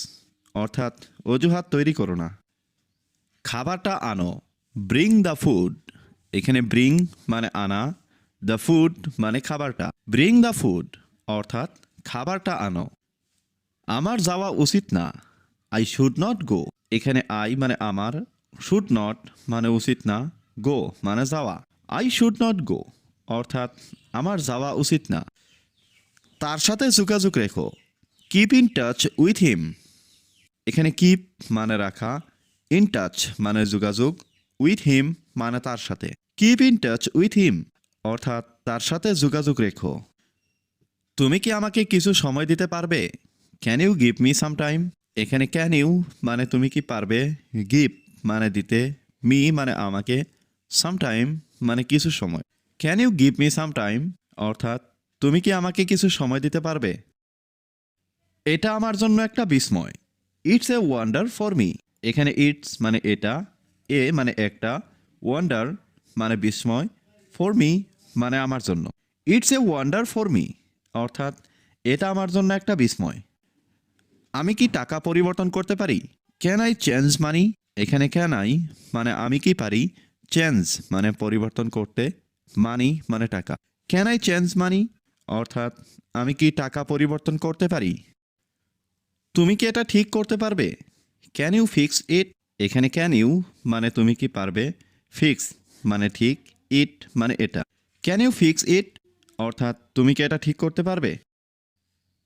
অর্থাৎ অজুহাত তৈরি করো না। খাবারটা আনো। Bring the food. এখানে ব্রিং মানে আনা, দ্য ফুড মানে খাবারটা। ব্রিং দ্য ফুড অর্থাৎ খাবারটা আনো। আমার যাওয়া উচিত না। I should not go. এখানে আই মানে আমার, শুড নট মানে উচিত না, গো মানে যাওয়া। আই শুড নট গো অর্থাৎ আমার যাওয়া উচিত না। তার সাথে যোগাযোগ রেখো। Keep in touch with him. এখানে কিপ মানে রাখা, ইন টাচ মানে যোগাযোগ, উইথ হিম মানে তার সাথে। Keep in touch with him অর্থাৎ তার সাথে যোগাযোগ রেখো। তুমি কি আমাকে কিছু সময় দিতে পারবে? Can you give me some time. এখানে ক্যান ইউ মানে তুমি কি পারবে, গিভ মানে দিতে, মি মানে আমাকে, সাম টাইম মানে কিছু সময়। Can you give me some time অর্থাৎ তুমি কি আমাকে কিছু সময় দিতে পারবে? এটা আমার জন্য একটা বিস্ময়। It's a wonder for me. এখানে ইটস মানে এটা, এ মানে একটা, ওয়ান্ডার মানে বিস্ময়, ফর মি মানে আমার জন্য। It's a wonder for me অর্থাৎ এটা আমার জন্য একটা বিস্ময়। আমি কি টাকা পরিবর্তন করতে পারি? ক্যান আই চেঞ্জ মানি। এখানে ক্যান আই মানে আমি কি পারি, চেঞ্জ মানে পরিবর্তন করতে, মানি মানে টাকা। ক্যান আই চেঞ্জ মানি অর্থাৎ আমি কি টাকা পরিবর্তন করতে পারি? তুমি কি এটা ঠিক করতে পারবে? Can you fix it. এখানে ক্যান ইউ মানে তুমি কি পারবে, ফিক্স মানে ঠিক, ইট মানে এটা। ক্যান ইউ ফিক্স ইট অর্থাৎ তুমি কি এটা ঠিক করতে পারবে?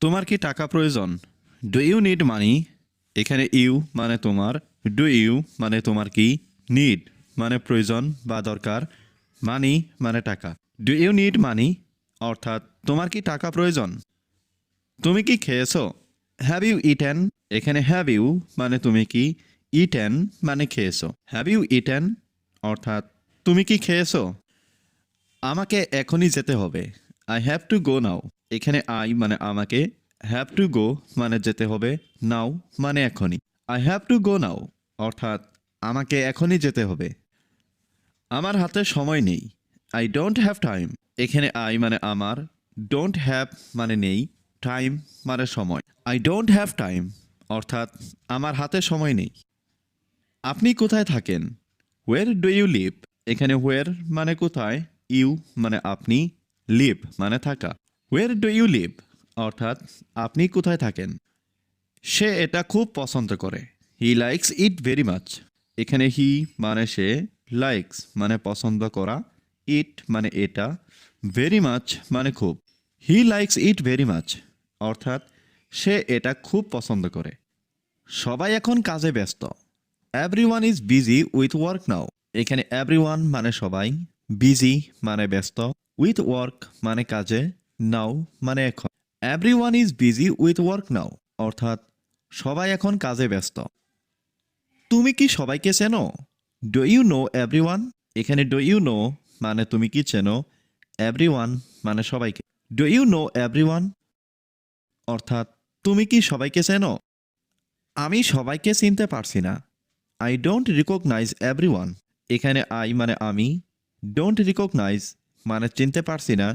তোমার কি টাকা প্রয়োজন? Do you need money. এখানে ইউ মানে তোমার, ডু ইউ মানে তোমার কি, নিড মানে প্রয়োজন বা দরকার, মানি মানে টাকা। ডু ইউ নিড মানি অর্থাৎ তোমার কি টাকা প্রয়োজন? তুমি কি খেয়েছো? Have you eaten. এখানে হ্যাভ ইউ মানে তুমি কি, ইটেন মানে খেয়েছো। হ্যাভ ইউ ইটেন অর্থাৎ তুমি কি খেয়েছো? আমাকে এখনই যেতে হবে। আই হ্যাভ টু গো নাও। এখানে আই মানে আমাকে, হ্যাভ টু গো মানে যেতে হবে, নাও মানে এখনই। আই হ্যাভ টু গো নাও অর্থাৎ আমাকে এখনই যেতে হবে। আমার হাতে সময় নেই। I don't have time. এখানে আই মানে আমার, ডোন্ট হ্যাভ মানে নেই, টাইম মানে সময়। আই ডোন্ট হ্যাভ টাইম অর্থাৎ আমার হাতে সময় নেই। আপনি কোথায় থাকেন? Where do you live. এখানে হোয়ার মানে কোথায়, ইউ মানে আপনি, লিভ মানে থাকা। হোয়ার ডু ইউ লিভ অর্থাৎ আপনি কোথায় থাকেন। সে এটা খুব পছন্দ করে। He likes it very much. এখানে হি মানে সে, লাইকস মানে পছন্দ করা, ইট মানে এটা, ভেরি মাচ মানে খুব। He likes it very much অর্থাৎ সে এটা খুব পছন্দ করে। সবাই এখন কাজে ব্যস্ত। Everyone is busy with work নাও। এখানে এভরিওয়ান মানে সবাই, বিজি মানে ব্যস্ত, উইথ ওয়ার্ক মানে কাজে, নাও মানে এখন। Everyone is busy with work now অর্থাৎ সবাই এখন কাজে ব্যস্ত। তুমি কি সবাইকে চেনো? Do you know everyone. এখানে ডু ইউ নো মানে তুমি কি চেনো, এভরিওয়ান মানে সবাইকে। ডু ইউ নো এভরিওয়ান অর্থাৎ তুমি কি সবাইকে চেনো? আমি সবাইকে চিনতে পারছি না। I don't recognise everyone. এখানে আই মানে আমি, ডোন্ট রিকগনাইজ মানে চিনতে পারছি না,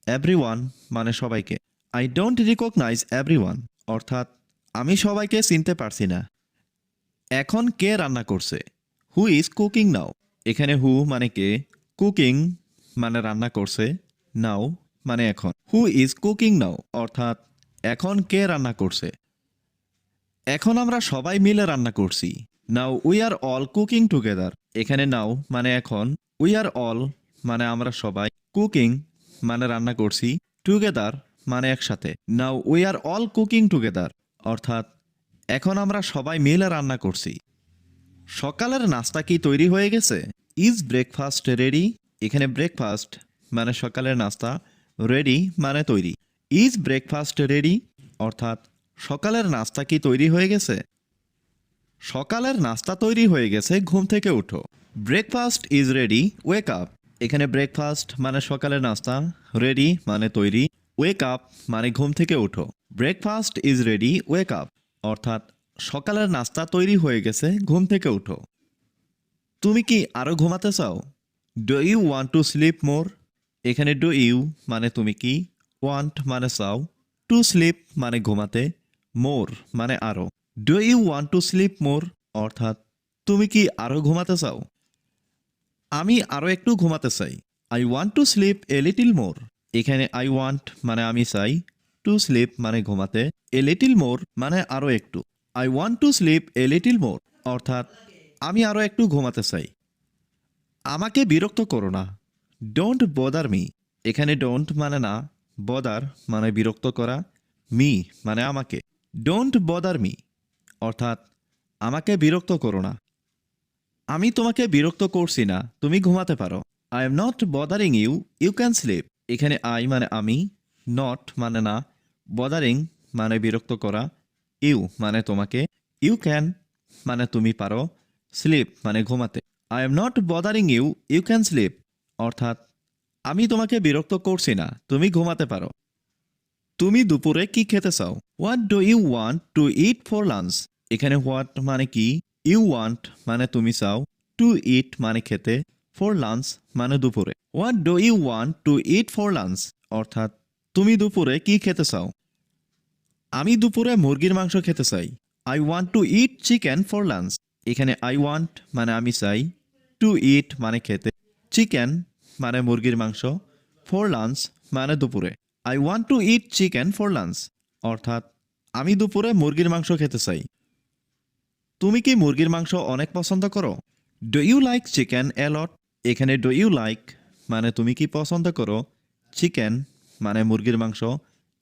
এভরিওয়ান মানে সবাইকে। আই ডোন্ট রিকগনাইজ এভরিওয়ান অর্থাৎ আমি সবাইকে চিনতে পারছি না। এখন কে রান্না করছে? হু ইজ কুকিং নাও। এখানে হু মানে কে, কুকিং মানে রান্না করছে, নাও মানে এখন। হু ইজ কুকিং নাও অর্থাৎ এখন কে রান্না করছে। এখন আমরা সবাই মিলে রান্না করছি। Now we are all cooking together. এখানে নাও মানে এখন, উই আর অল মানে আমরা সবাই, কুকিং মানে রান্না করছি, টুগেদার মানে একসাথে। Now we are all cooking together অর্থাৎ এখন আমরা সবাই মিলে রান্না করছি। সকালের নাস্তা কি তৈরি হয়ে গেছে? Is breakfast ready. এখানে ব্রেকফাস্ট মানে সকালের নাস্তা, রেডি মানে তৈরি। ইজ ব্রেকফাস্ট রেডি অর্থাৎ সকালের নাস্তা কি তৈরি হয়ে গেছে? সকালের নাস্তা তৈরি হয়ে গেছে, ঘুম থেকে উঠো। Breakfast is ready, wake up. এখানে ব্রেকফাস্ট মানে সকালের নাস্তা, রেডি মানে তৈরি, ওয়েক আপ মানে ঘুম থেকে উঠো। Breakfast is ready, wake up অর্থাৎ সকালের নাস্তা তৈরি হয়ে গেছে, ঘুম থেকে উঠো। তুমি কি আরও ঘুমাতে চাও? Do you want to sleep more? এখানে ডু ইউ মানে তুমি কি, ওয়ান্ট মানে চাও, টু স্লিপ মানে ঘুমাতে, মোর মানে আরও। Do you want to sleep more অর্থাৎ তুমি কি আরও ঘুমাতে চাও? আমি আরও একটু ঘুমাতে চাই। I want to sleep a little more. এখানে আই ওয়ান্ট মানে আমি চাই, টু স্লিপ মানে ঘুমাতে, এ লিটিল মোর মানে আরও একটু। I want to sleep a little more অর্থাৎ আমি আরও একটু ঘুমাতে চাই। আমাকে বিরক্ত করো না। Don't bother me. এখানে ডোন্ট মানে না, বদার মানে বিরক্ত করা, মি মানে আমাকে। ডোন্ট বদার মি অর্থাৎ আমাকে বিরক্ত করো না। আমি তোমাকে বিরক্ত করছি না, তুমি ঘুমাতে পারো। I am not bothering you, you can sleep. এখানে আই মানে আমি, নট মানে না, বদারিং মানে বিরক্ত করা, ইউ মানে তোমাকে, ইউ ক্যান মানে তুমি পারো, স্লিপ মানে ঘুমাতে। I am not bothering you, you can sleep অর্থাৎ আমি তোমাকে বিরক্ত করছি না, তুমি ঘুমাতে পারো। তুমি দুপুরে কি খেতে চাও? What do you want to eat for lunch? এখানে হোয়াট মানে কি, ইউ ওয়ান্ট মানে তুমি চাও, টু ইট মানে খেতে, ফর লাঞ্চ মানে দুপুরে। What do you want to eat for lunch অর্থাৎ তুমি দুপুরে কি খেতে চাও? আমি দুপুরে মুরগির মাংস খেতে চাই। I want to it chicken for lunch. এখানে আই ওয়ান্ট মানে আমি চাই, টু ইট মানে খেতে, চিকেন মানে মুরগির মাংস, ফর লাঞ্চ মানে দুপুরে। I want to it chicken for lunch অর্থাৎ আমি দুপুরে মুরগির মাংস খেতে চাই। তুমি কি মুরগির মাংস অনেক পছন্দ করো? ডু ইউ লাইক চিকেন এ লট? এখানে ডু ইউ লাইক মানে তুমি কি পছন্দ করো, চিকেন মানে মুরগির মাংস,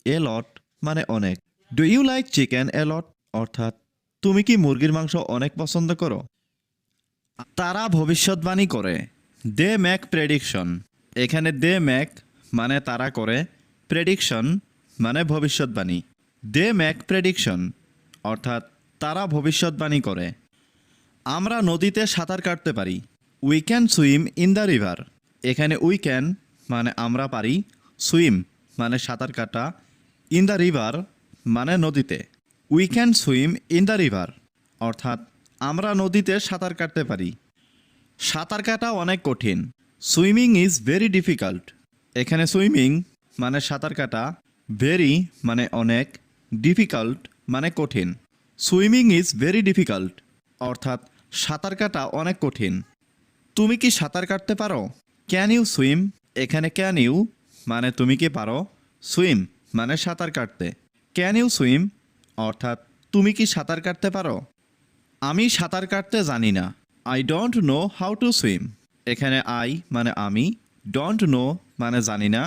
এ লট মানে অনেক। ডু ইউ লাইক চিকেন এ লট অর্থাৎ তুমি কি মুরগির মাংস অনেক পছন্দ করো? তারা ভবিষ্যৎবাণী করে। They make prediction. এখানে দে মেক মানে তারা করে, প্রেডিকশন মানে ভবিষ্যৎবাণী। দে মেক প্রেডিকশন অর্থাৎ তারা ভবিষ্যৎবাণী করে। আমরা নদীতে সাঁতার কাটতে পারি। We can swim in the river. এখানে উই ক্যান মানে আমরা পারি, সুইম মানে সাঁতার কাটা, ইন দ্য রিভার মানে নদীতে। We can swim in the river অর্থাৎ আমরা নদীতে সাঁতার কাটতে পারি। সাঁতার কাটা অনেক কঠিন। Swimming is very difficult. এখানে সুইমিং মানে সাঁতার কাটা, ভেরি মানে অনেক, ডিফিকাল্ট মানে কঠিন। সুইমিং ইজ ভেরি ডিফিকাল্ট অর্থাৎ সাঁতার কাটা অনেক কঠিন। তুমি কি সাঁতার কাটতে পারো? Can you swim? এখানে ক্যান ইউ মানে তুমি কি পারো, সুইম মানে সাঁতার কাটতে। ক্যান ইউ সুইম অর্থাৎ তুমি কি সাঁতার কাটতে পারো? আমি সাঁতার কাটতে জানি না। I don't know how to swim. এখানে আই মানে আমি, ডোন্ট নো মানে জানি না,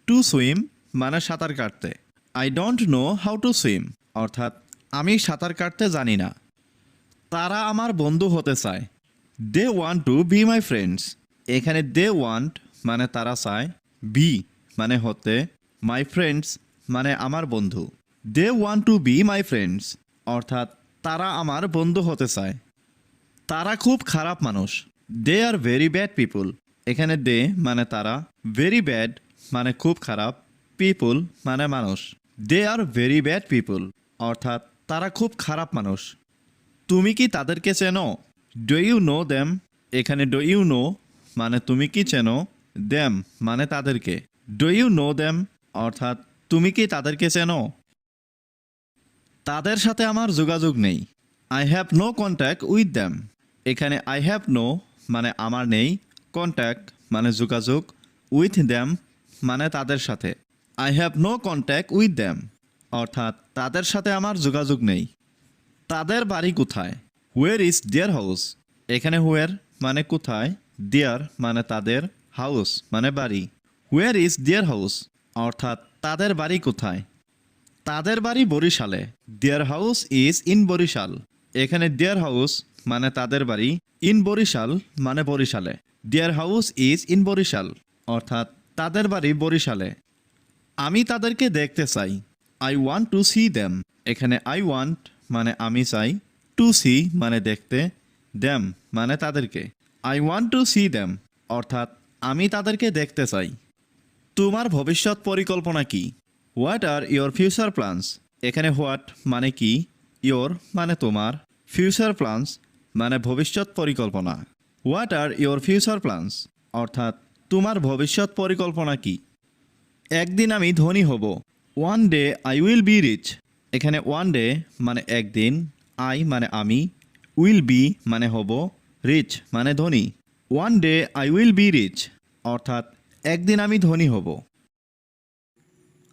টু সুইম মানে সাঁতার কাটতে। I don't know how to swim অর্থাৎ আমি সাঁতার কাটতে জানি না। তারা আমার বন্ধু হতে চায়। They want to be my friends. এখানে দে ওয়ান্ট মানে তারা চায়, বি মানে হতে, মাই ফ্রেন্ডস মানে আমার বন্ধু। They want to be my friends অর্থাৎ তারা আমার বন্ধু হতে চায়। তারা খুব খারাপ মানুষ। দে আর ভেরি ব্যাড পিপুল। এখানে দে মানে তারা, ভেরি ব্যাড মানে খুব খারাপ, পিপুল মানে মানুষ। দে আর ভেরি ব্যাড পিপুল অর্থাৎ তারা খুব খারাপ মানুষ। তুমি কি তাদেরকে চেনো? Do you know them. এখানে ডু ইউ নো মানে তুমি কি চেনো, দেম মানে তাদেরকে। ডু ইউ নো দেম অর্থাৎ তুমি কি তাদেরকে চেনো? তাদের সাথে আমার যোগাযোগ নেই। I have no contact with them. এখানে আই হ্যাভ নো মানে আমার নেই, কন্ট্যাক্ট মানে যোগাযোগ, উইথ দেম মানে তাদের সাথে। I have no contact with them অর্থাৎ তাদের সাথে আমার যোগাযোগ নেই। তাদের বাড়ি কোথায়? Where is their house. এখানে হোয়ার মানে কোথায়, দেয়ার মানে তাদের, হাউস মানে বাড়ি। হোয়ার ইজ দেয়ার হাউস অর্থাৎ তাদের বাড়ি কোথায়? তাদের বাড়ি বরিশালে। Their house is in Barishal. এখানে দেয়ার হাউস মানে তাদের বাড়ি, ইন বরিশাল মানে বরিশালে। Their house is in Barishal অর্থাৎ তাদের বাড়ি বরিশালে। আমি তাদেরকে দেখতে চাই। I want to see them. এখানে আই ওয়ান্ট মানে আমি চাই, টু সি মানে দেখতে, দেম মানে তাদেরকে। I want to see them অর্থাৎ আমি তাদেরকে দেখতে চাই। তোমার ভবিষ্যৎ পরিকল্পনা কি? What are your future plans. এখানে হোয়াট মানে কি, ইয়োর মানে তোমার, ফিউচার প্ল্যানস মানে ভবিষ্যৎ পরিকল্পনা। What are your future plans, অর্থাৎ তোমার ভবিষ্যৎ পরিকল্পনা কি? একদিন আমি ধনী হব। One day I will be rich. এখানে ওয়ান ডে মানে একদিন, আই মানে আমি, উইল বি মানে হব, রিচ মানে ধনী। One day I will be rich অর্থাৎ একদিন আমি ধনী হব।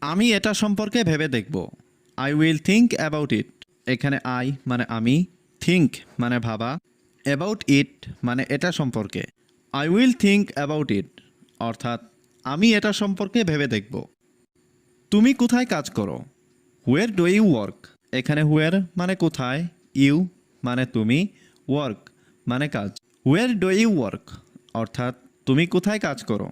আমি এটা সম্পর্কে ভেবে দেখব। I will think about it. এখানে আই মানে আমি, থিঙ্ক মানে ভাবা, অ্যাবাউট ইট মানে এটা সম্পর্কে। I will think about it অর্থাৎ আমি এটা সম্পর্কে ভেবে দেখব। তুমি কোথায় কাজ করো? Where do you work. এখানে হোয়ার মানে কোথায়, ইউ মানে তুমি, ওয়ার্ক মানে কাজ। হোয়ার ডু ইউ ওয়ার্ক অর্থাৎ তুমি কোথায় কাজ করো?